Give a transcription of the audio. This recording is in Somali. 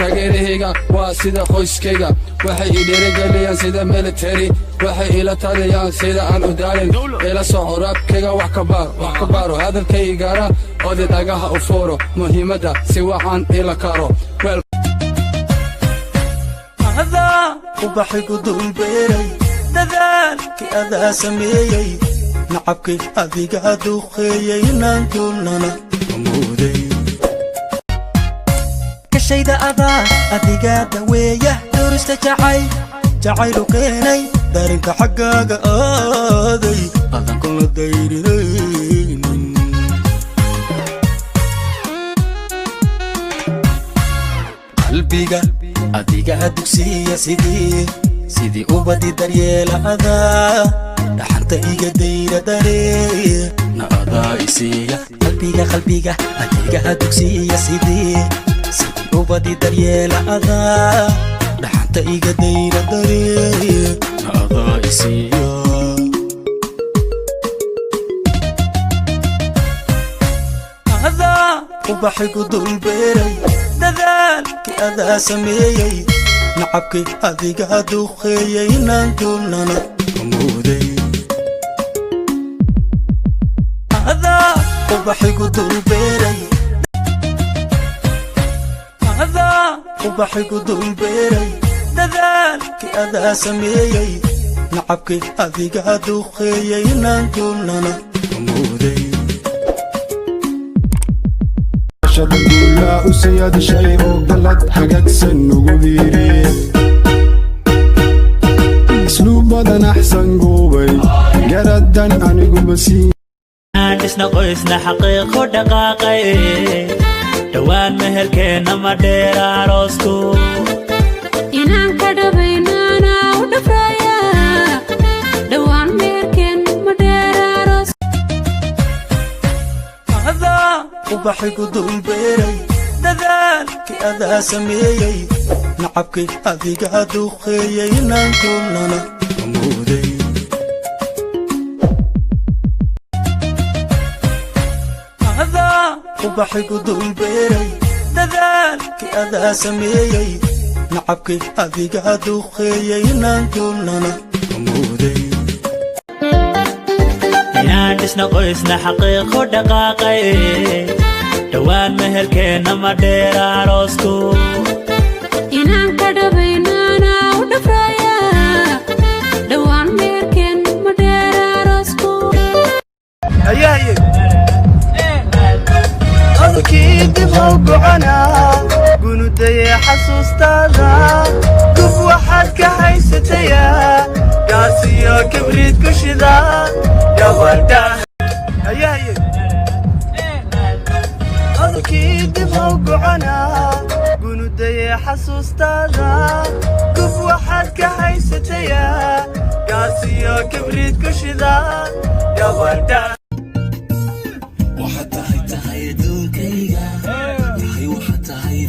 taageerahayga waa sida qoyskayga waxay ii dhiirigeliyaan sida military waxay ila taliyaan sida aan u daalin ila soco raabkayga wax ka baaro hadalkayga gaara oodi dhagaha u fooro muhiimadda si waxaan ila karo ubaxay ku dul beeray dadaalkii adaa sameeyey nacabkay adiga duqeeyey inaan duulnana amuuday kashayda adaa adiga daweeya durista jacaylu keenay darinka xaggaaga aaday adan kula dayrinaynin qalbiga adiga dugsiya sidii ubadi daryeela adaa dhaxanta iga dayra daree na adaa isiiya qalbiga adiga dugsiya sidii ubadi daryeela adaa dhaxanta iga dayra daree na adaa isiiya adaa ubaxay ku dul beeray dadaalkii adaa sameeyey nacabkay adiga duqeeyey inaan duulnana amuuday adaa ubaxay ku dul beeray adaa ubaxay ku dul beeray dadaalkii adaa sameeyey nacabkay adiga duqeeyey inaan duulnana amuuday شدقولا أسياد شيء وقلت حقك سنقوليري اسلوب بدن أحسن قوبي قردن أنا قبسي عندنا قيسنا حقيق ودقاقي دوان مهر كينا مدير عروسكو إنان كدبينانا ودفرايا دوان مهر كينا مدير عروسكو ubaxay ku dul beeray dadaalkii adaa sameeyey nacabkay adiga duqeeyey inaan duulnana amuuday adaa ubaxay ku dul beeray dadaalkii adaa sameeyey nacabkay adiga duqeeyey inaan duulnana amuuday عندنا قيسنا حقيق ودقاقي دوان مهر كينا مدير عروسكو إنان كدبينانا ودفرايا دوان مهر كينا مدير عروسكو أياي أكيد موقعنا قنودي حسوستانا قف واحد كحيستيا قاسيا كبريت كشدا يا وردا أياي أكيد موقعنا قنودي حسوستانا قف واحد كحيستيا قاسيا كبريت كشدا يا وردا وحتى هاي دونكيغا هاي وحتى هاي